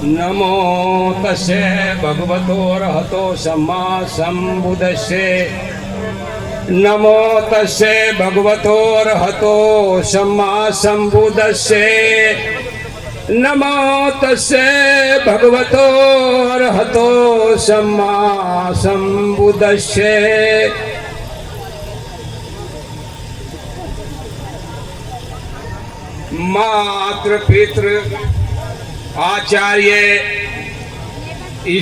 नमो तस्से भगवतो रहतो सम्मा सम्बुद्धस्से। नमो तस्से भगवतो रहतो सम्मा सम्बुद्धस्से। नमो तस्से भगवतो रहतो सम्मा सम्बुद्धस्से। मातृ पितृ आचार्य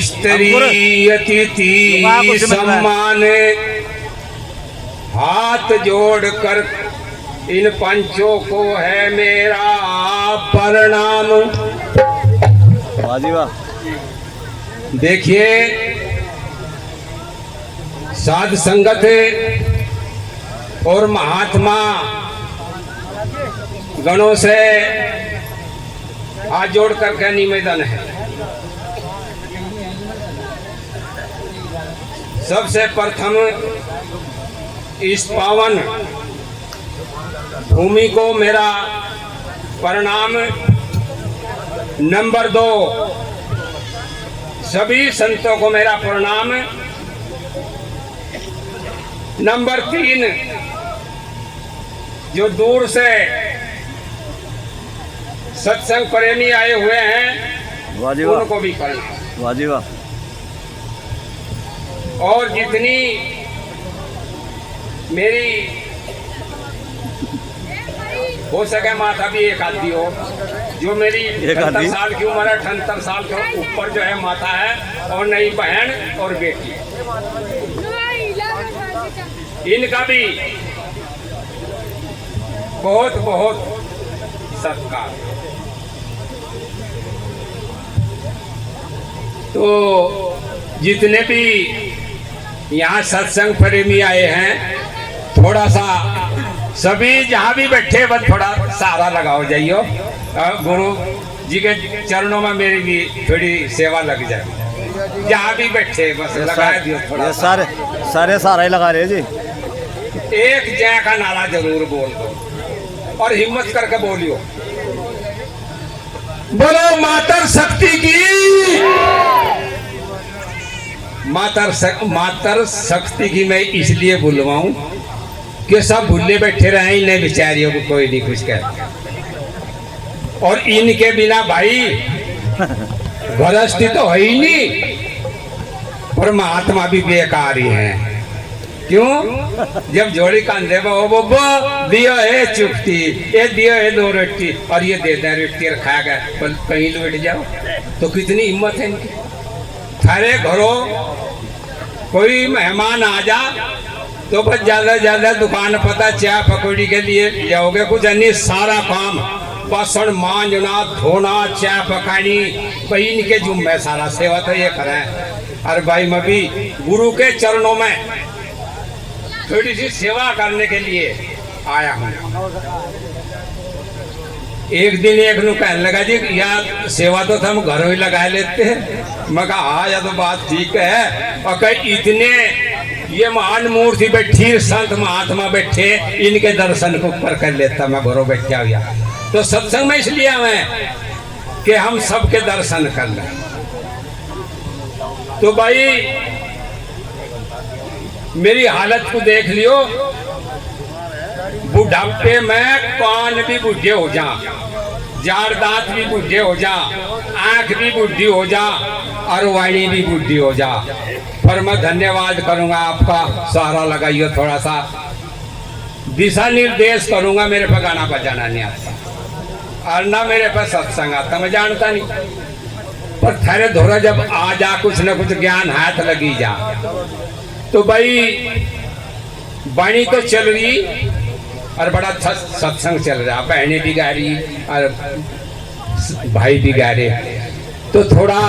स्त्री अतिथि सम्मान हाथ जोड़कर इन पंचों को है मेरा प्रणाम। देखिए साध संगत और महात्मा गणों से हाथ जोड़ करके निवेदन है। सबसे प्रथम इस पावन भूमि को मेरा प्रणाम। नंबर 2 सभी संतों को मेरा प्रणाम। नंबर 3 जो दूर से सत्संग प्रेमी आए हुए हैं उनको भी प्रणाम। वाह। और जितनी मेरी हो सके माता भी एक आदमी हो, जो मेरी 78 साल की उम्र है, 78 साल के ऊपर जो है माता है, और नई बहन और बेटी, इनका भी बहुत बहुत सत्कार। तो जितने भी यहाँ सत्संग प्रेमी आए हैं, थोड़ा सा सभी जहाँ भी बैठे बस थोड़ा सहारा लगाओ जाइयो। गुरु जी के चरणों में मेरी भी थोड़ी सेवा लग जाए। जहाँ भी बैठे बस लगा दियो थोड़ा। सारे सहारा ही लगा रहे जी। एक जय का नारा जरूर बोल दो और हिम्मत करके बोलियो, बोलो मातर शक्ति की। मातर शक्ति की मैं इसलिए बुलवाऊं कि सब भूले बैठे रहे, इन्हें बेचारियों को कोई नहीं कुछ कहता, और इनके बिना भाई गृहस्थी तो है ही नहीं, और महात्मा भी बेकार ही हैं। क्यों? जब जोड़ी कांधे वो दियो है चुपती, ये दियो है 2 रोटी और ये दे दे रोटी और खा गए, पर कहीं लौट जाओ तो कितनी हिम्मत है इनकी। थारे घरों कोई मेहमान आ जा तो बस ज्यादा दुकान पता चाय पकौड़ी के लिए जाओगे, कुछ नहीं सारा काम बसन मांजना धोना चाय पकानी भाई इनके जुम्मे सारा सेवा तो ये करें। अरे भाई मैं भी गुरु के चरणों में थोड़ी सी सेवा करने के लिए आया हूँ। एक दिन एक नु कहने लगा जी यार सेवा तो हम घरों ही लगा लेते हैं। मैं कहा हाँ या तो बात ठीक है, और कहीं इतने ये महान मूर्ति बैठी संत महात्मा बैठे, इनके दर्शन को कर लेता मैं घरों बैठा हुआ। तो सत्संग में इसलिए मैं कि हम सबके दर्शन कर लें। तो भाई मेरी हालत को देख लियो, बुढ़ापे में कान भी बूढ़े हो जा, जार दांत भी बूढ़े हो जा, आंख भी बूढ़ी हो जा, और वाणी भी बूढ़ी हो जा। पर मैं धन्यवाद करूंगा आपका, सहारा लगाइयो, थोड़ा सा दिशा निर्देश करूंगा। मेरे पे गाना बजाना नहीं आता और ना मेरे पे सत्संग आता, मैं जानता नहीं, पर थारे धोरा जब आ जा कुछ न कुछ ज्ञान हाथ लगी जा। तो भाई वाणी तो चल रही और बड़ा अच्छा सत्संग चल रहा, बहनें भी गा रही और भाई भी गा रहे। तो थोड़ा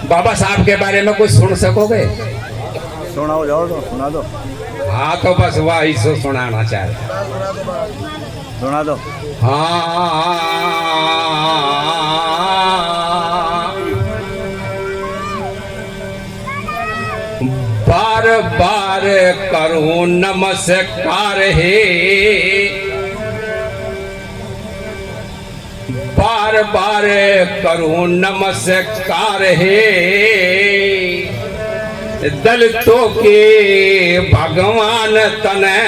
बाबा साहब के बारे में कुछ सुन सकोगे? सुनाओ जाओ तो सुना दो। हाँ तो बस वही सो सुनाना चाहे, सुना दो। हाँ बार बार करूं नमस्कार हे, बार बार करूं नमस्कार हे दलितों के भगवान तने,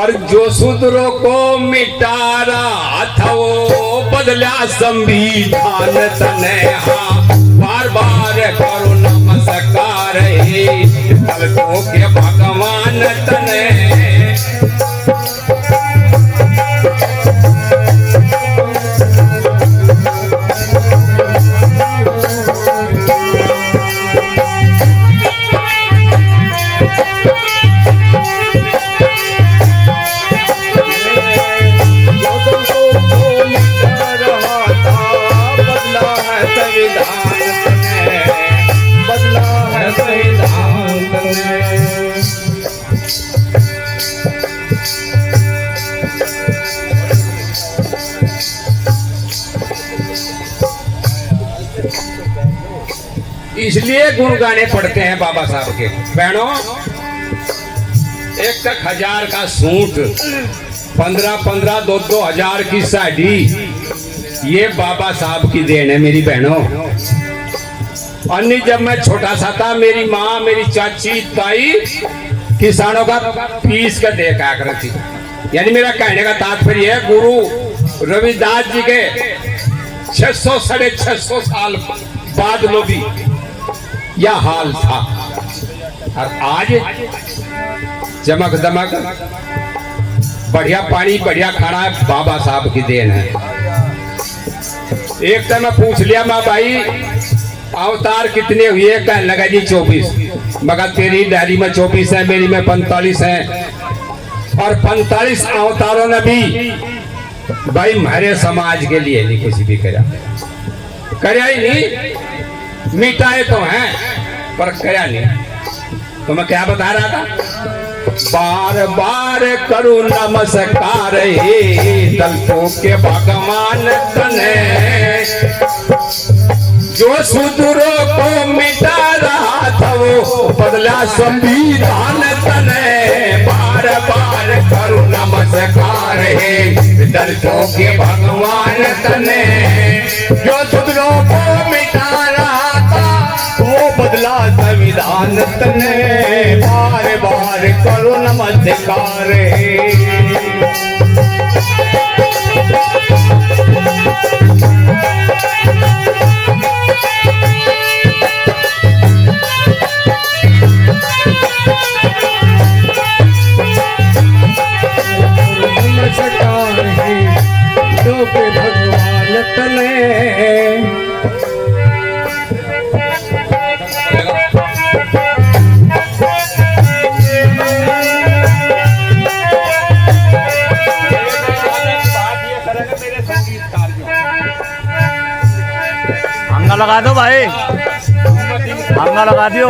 और जो शूद्रों को मिटा रहा था वो बदला संविधान तने। हाँ बार बार करो नमस्कार हे दलितों के भगवान तने। इसलिए गुण गाने पड़ते हैं बाबा साहब के। बहनों 1,000 का सूट, 15-15, 2-2 हजार की साड़ी, ये बाबा साहब की देन है मेरी बहनों। अन्य जब मैं छोटा सा था मेरी माँ मेरी चाची ताई किसानों का पीस कर देखा करती थी। यानी मेरा कहने का तात्पर्य है गुरु रविदास जी के 600-650 साल बाद लो भी यह हाल था। और आज चमक दमक बढ़िया पानी बढ़िया खाना बाबा साहब की देन है। एक तो मैं पूछ लिया माँ भाई अवतार कितने हुए, कहने लगा जी 24। मगर तेरी डायरी में 24 है, मेरी में 45 है। और 45 अवतारों ने भी भाई हमारे समाज के लिए नहीं कुछ भी करा ही नहीं। मिटाए तो हैं पर करा नहीं। तो मैं क्या बता रहा था, बार बार करूं नमस्कार हे दलितों के भगवान तने, जो शूद्रों को मिटा रहा था वो बदला संविधान तने। बार बार करूं नमस्कार हे दलितों के भगवान तने, जो शूद्रों को मिटा रहा था वो बदला संविधान तने। बार बार करो नमस्कार जो के भगवान तने। हंगा लगा दो भाई, हंगा लगा दियो।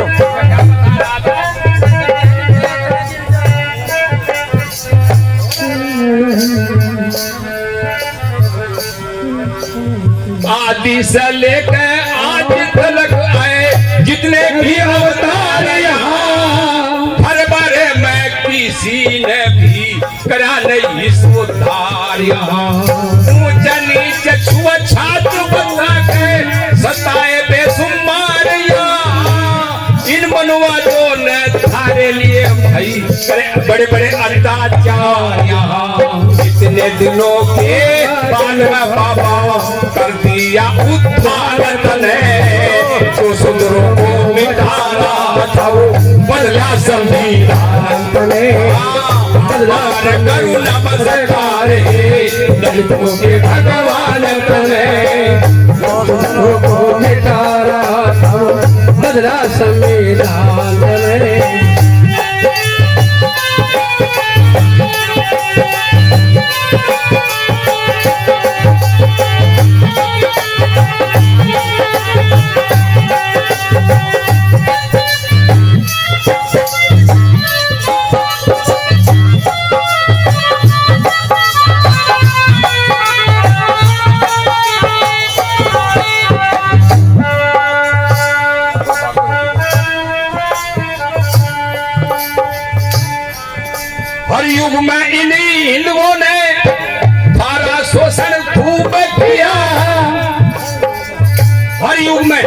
आदि से लेकर आज तक आए जितने भी अवतार यहाँ, हर बारे में किसी ने भी करा नहीं सुधार यहाँ। ऊंचा नीचे छुआ छात बता के सताए बेसुमार यहाँ, इन मनवादों ने थारे लिए भाई करे बड़े बड़े अत्याचार यहाँ। इतने दिनों के बाद में बाबा कर दिया उद्धार तने, जो शूद्रों को मिटा रहा था वो बदला संविधान तने। बदला करूं नमस्कार हे दलितों के भगवान तने, जो शूद्रों को मिटा रहा था वो बदला संविधान तने। युग में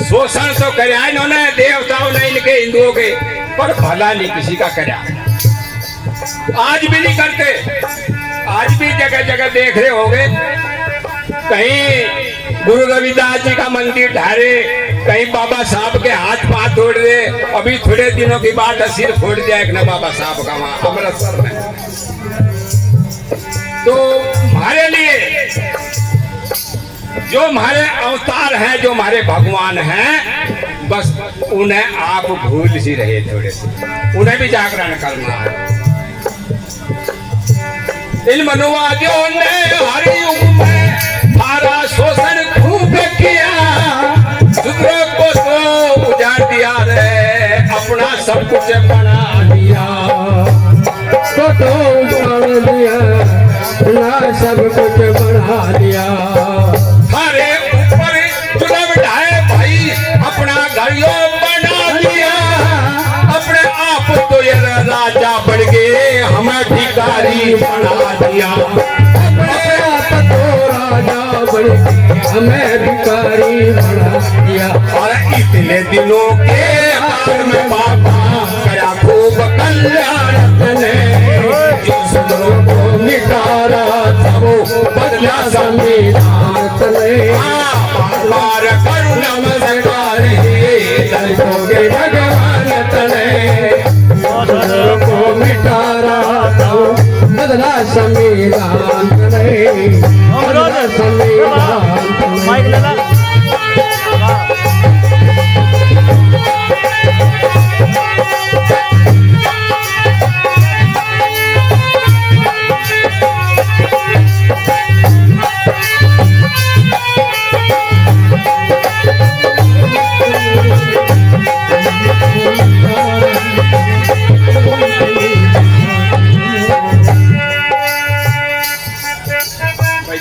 शोषण तो कराया इन्होंने देवताओं ने इनके हिंदुओं के, पर भला नहीं किसी का कराया। आज भी नहीं करते। आज भी जगह जगह देख रहे होंगे, कहीं गुरु रविदास जी का मंदिर ढारे, कहीं बाबा साहब के हाथ पांव तोड़ दे। अभी थोड़े दिनों की बात है, सिर फोड़ दिया एक ने बाबा साहब का वहां अमृतसर में। तो हमारे लिए जो हमारे अवतार हैं, जो हमारे भगवान हैं, बस उन्हें आप भूल सी रहे थोड़े से, उन्हें भी जागरण करना है। इन मनुवादियों ने हर युग में हमारा शोषण खूब किया, दूसरों को तो उजाड़ दिया रे, अपना सब कुछ बना दिया। तो उजाड़ दिया, अपना सब कुछ बना दिया। हमारे ऊपर चुनाव ढाए भाई, अपना घर यो बना दिया। अपने आप तो ये राजा बन गए, हमें भिखारी बना दिया। अपने आप तो राजा बन गए, हमें भिखारी बना दिया। और इतने दिनों के बाद में बाबा करा खूब कल्याण तने, जो सुंदरों को मिटा रहा था वो बदला संविधान तने। बार करुणा मजगार है, दलितों के भगवान तने, सुंदरों को मिटा रहा था वो बदला संविधान तने, बदला संविधान तने। माइक लगा।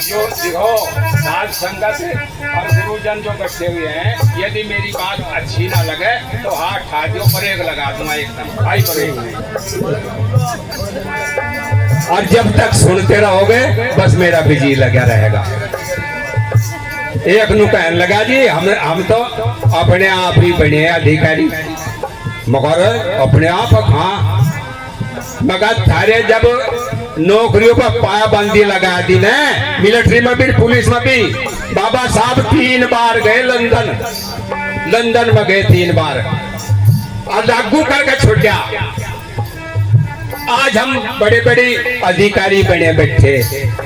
जो देखो साध संगत और गुरुजन जो बैठे हुए हैं, यदि मेरी बात अच्छी ना लगे तो हाथ ठा दो, ब्रेक लगा दूंगा एकदम भाई ब्रेक। और जब तक सुनते रहोगे बस मेरा बिजी लगा रहेगा। एक नु कहने लगा जी हम तो अपने आप ही बने अधिकारी, मगर अपने आप हाँ, मगर थारे जब नौकरियों पर पायाबंदी लगा दी न, मिलिट्री में भी पुलिस में भी। बाबा साहब 3 बार गए लंदन में गए 3 बार और लागू करके छुट्टिया। आज हम बड़े बड़े अधिकारी बने बैठे।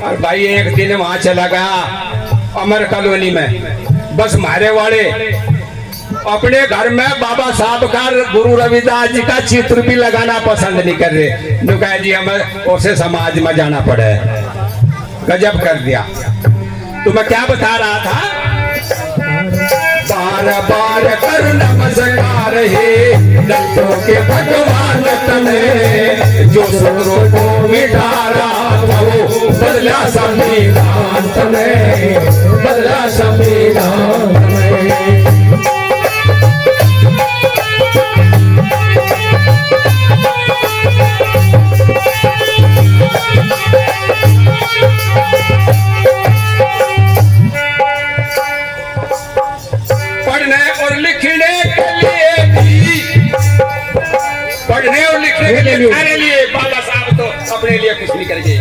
और भाई एक दिन वहां चला गया अमर कॉलोनी में, बस मारे वाले अपने घर में बाबा साहब का गुरु रविदास जी का चित्र भी लगाना पसंद नहीं कर रहे। नुका जी हमें उसे समाज में जाना पड़े, गजब कर दिया। तो मैं क्या बता रहा था, बार बार कर नमस्कार है दलितों के भगवान तने, जो शत्रुओं को मिटा रहा था वो बदला संविधान तने, बदला संविधान तने। मेरे लिए बाबा साहब तो अपने लिए कुछ नहीं करेंगे।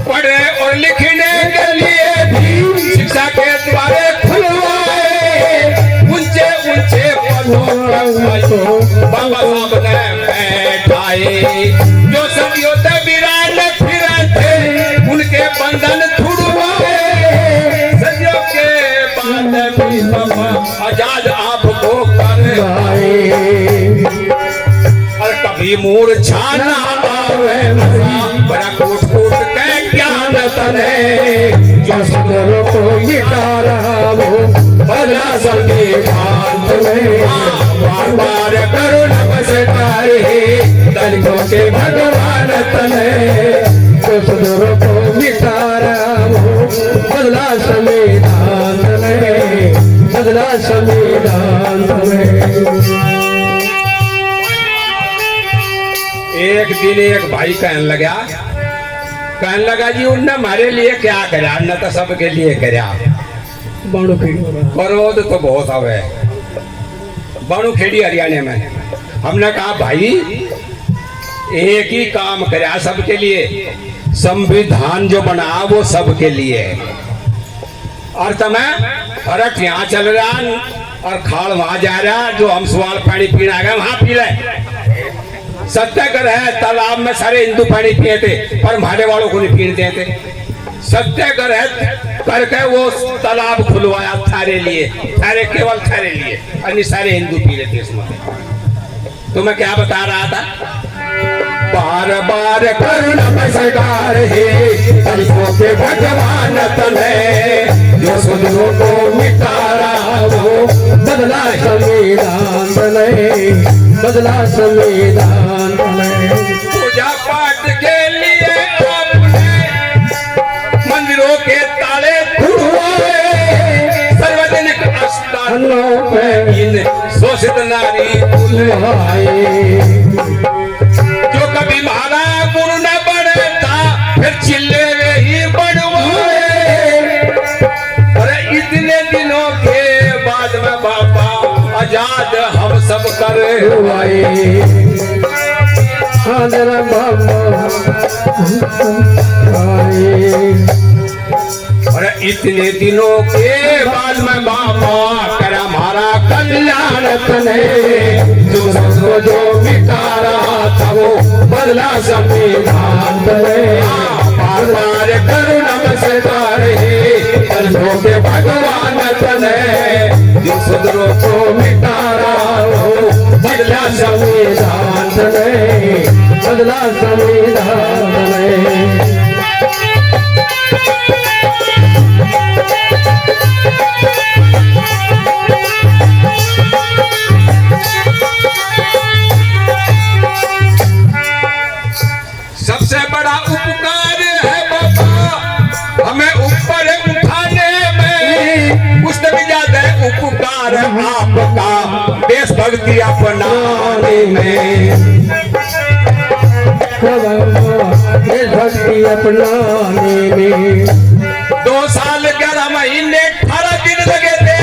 पढ़ने और लिखने के लिए भी शिक्षा के द्वारे खुलवाए, ऊंचे ऊंचे पदों बाबा साहब ने बैठाए। जो सदियों तक वीरान फिरे थे उनके बंधन छुड़वाए, सदियों के बाद भी आजाद आपको करवाए। और कभी मूर्छा ना आवे बड़ा कोट कोट के ज्ञान तने, जो सुंदरों को मिटा रहा वो बदला संविधान तने। बार बार करो नमस्कार दलितों के भगवान तने, जो सुंदरों को मिटा रहा वो बदला संविधान तने, बदला संविधान तने। एक दिन एक भाई कहने लगा जी उनने हमारे लिए क्या करा, न तो सबके लिए करा। बाणो खेड़ी क्रोध तो बहुत आवे। बाणू खेड़ी हरियाणा में हमने कहा भाई एक ही काम करे सबके लिए, संविधान जो बना वो सबके लिए है। और तुम्हें फर्क यहाँ चल रहा और खाल वहां जा रहा, जो हम सवाल पानी पीना आ गए वहां पी रहे। सत्य कर है तालाब में सारे हिंदू पानी पिए थे पर हमारे वालों को नहीं पीने देते। सत्य कर है करके वो तालाब खुलवाया थारे लिए, थारे केवल थारे लिए, अन्य सारे हिंदू पी लेते इसमें। तो मैं क्या बता रहा था, बार बार करुणा में सरकार है, दलितों के भगवान तने, जो सुधरो को मिटा रहा वो बदला संविधान बने, बदला संविधान बने। पूजा पाठ के लिए आपने मंदिरों के ताले खुलवाए, सार्वजनिक स्थानों पे इन शोषित नारी बुलवाए। जो कभी महारा गुरु न बने था फिर चिल्ले वे ही बनवाए। अरे इतने दिनों के बाद में बाबा आजाद हम सब करवाए। आदर बाबा अरे इतने दिनों के बाद में बाबा कर हमारा कल्याण तने, जो मिटा रहा था वो बदला संविधान बने। बार बार करुणा में सरकार है, दलितों के भगवान तने, जो सुधरो को मिटा रहा वो बदला संविधान बने, बदला संविधान बने। सबसे बड़ा उपकार है बाबा हमें ऊपर उठाने में, उससे भी ज्यादा उपकार आपका देशभक्ति अपनाने में। देशभक्ति अपनाने में 2 साल 11 महीने 18 दिन लगे थे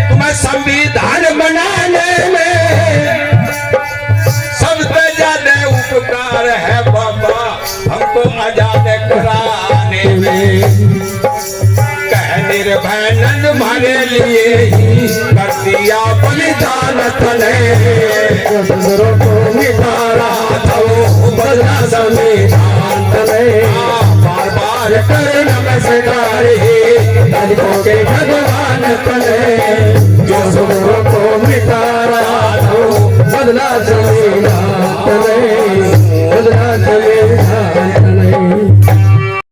तुम्हें संविधान बनाने में। सबसे ज्यादा उपकार है बाबा हमको आजाद कराने में। कह निर्भय नंद हमारे लिए ही कर दिया बलिदान तने, सुंदरों को मिटा रहा था वो बदला संविधान तने। बार बार करुणा में सरकार है, दलितों के भगवान